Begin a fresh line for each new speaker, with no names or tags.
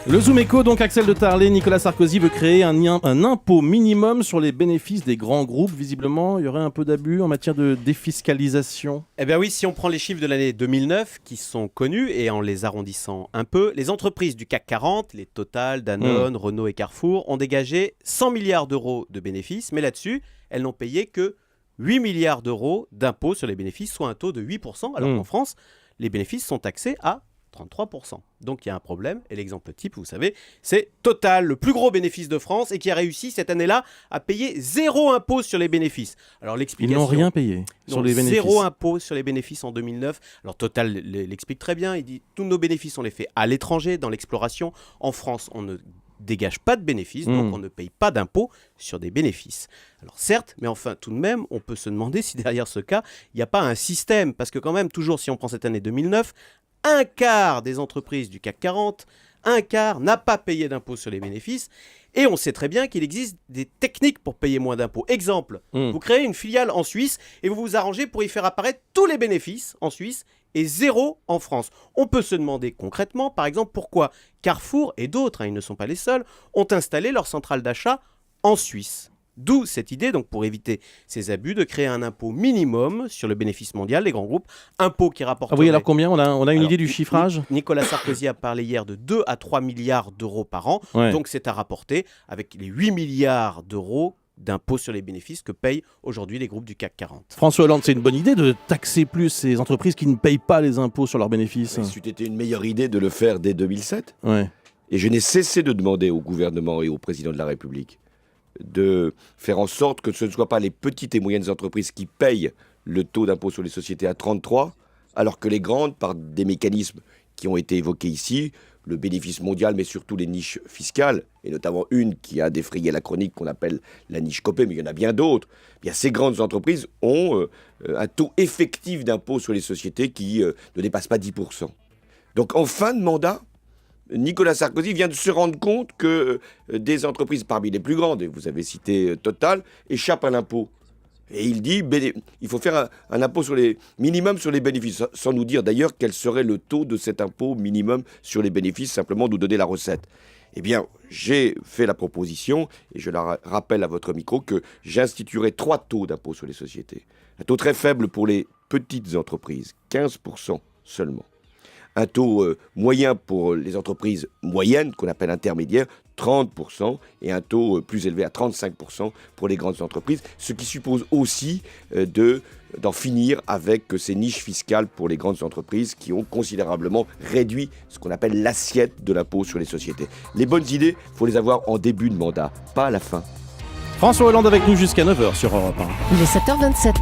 Le Zoom Éco, donc Axel de Tarlet, Nicolas Sarkozy veut créer un impôt minimum sur les bénéfices des grands groupes. Visiblement, il y aurait un peu d'abus en matière de défiscalisation.
Eh bien oui, si on prend les chiffres de l'année 2009 qui sont connus et en les arrondissant un peu, les entreprises du CAC 40, les Total, Danone, Renault et Carrefour, ont dégagé 100 milliards d'euros de bénéfices, mais là-dessus, elles n'ont payé que 8 milliards d'euros d'impôts sur les bénéfices, soit un taux de 8%, alors qu'en France, les bénéfices sont taxés à 33%. Donc il y a un problème, et l'exemple type, vous savez, c'est Total, le plus gros bénéfice de France, et qui a réussi cette année-là à payer 0 impôt sur les bénéfices. Alors l'explication...
Ils n'ont rien payé sur les bénéfices.
0 impôt sur les bénéfices en 2009. Alors Total l'explique très bien, il dit tous nos bénéfices, on les fait à l'étranger, dans l'exploration. En France, on ne dégage pas de bénéfices, donc on ne paye pas d'impôt sur des bénéfices. Alors certes, mais enfin tout de même, on peut se demander si derrière ce cas, il n'y a pas un système, parce que quand même, toujours si on prend cette année 2009, un quart des entreprises du CAC 40, un quart n'a pas payé d'impôt sur les bénéfices. Et on sait très bien qu'il existe des techniques pour payer moins d'impôts. Exemple, vous créez une filiale en Suisse et vous vous arrangez pour y faire apparaître tous les bénéfices en Suisse et 0 en France. On peut se demander concrètement, par exemple, pourquoi Carrefour et d'autres, ils ne sont pas les seuls, ont installé leur centrale d'achat en Suisse. D'où cette idée, donc pour éviter ces abus, de créer un impôt minimum sur le bénéfice mondial des grands groupes, impôt qui rapporterait...
Ah oui, alors combien on a une idée du chiffrage?
Nicolas Sarkozy a parlé hier de 2 à 3 milliards d'euros par an, donc c'est à rapporter avec les 8 milliards d'euros d'impôts sur les bénéfices que payent aujourd'hui les groupes du CAC 40.
François Hollande, c'est une bonne idée de taxer plus ces entreprises qui ne payent pas les impôts sur leurs bénéfices.
C'eût été une meilleure idée de le faire dès 2007.
Ouais.
Et je n'ai cessé de demander au gouvernement et au président de la République de faire en sorte que ce ne soient pas les petites et moyennes entreprises qui payent le taux d'impôt sur les sociétés à 33, alors que les grandes, par des mécanismes qui ont été évoqués ici, le bénéfice mondial, mais surtout les niches fiscales, et notamment une qui a défrayé la chronique qu'on appelle la niche Copé, mais il y en a bien d'autres, bien, ces grandes entreprises ont un taux effectif d'impôt sur les sociétés qui ne dépasse pas 10%. Donc en fin de mandat, Nicolas Sarkozy vient de se rendre compte que des entreprises parmi les plus grandes, et vous avez cité Total, échappent à l'impôt. Et il dit il faut faire un impôt minimum sur les bénéfices, sans nous dire d'ailleurs quel serait le taux de cet impôt minimum sur les bénéfices, simplement nous donner la recette. Eh bien, j'ai fait la proposition, et je la rappelle à votre micro, que j'instituerai 3 taux d'impôt sur les sociétés. Un taux très faible pour les petites entreprises, 15% seulement. Un taux moyen pour les entreprises moyennes, qu'on appelle intermédiaires, 30%, et un taux plus élevé à 35% pour les grandes entreprises, ce qui suppose aussi d'en finir avec ces niches fiscales pour les grandes entreprises qui ont considérablement réduit ce qu'on appelle l'assiette de l'impôt sur les sociétés. Les bonnes idées, il faut les avoir en début de mandat, pas à la fin.
François Hollande avec nous jusqu'à 9h sur Europe 1.
Il est 7h27.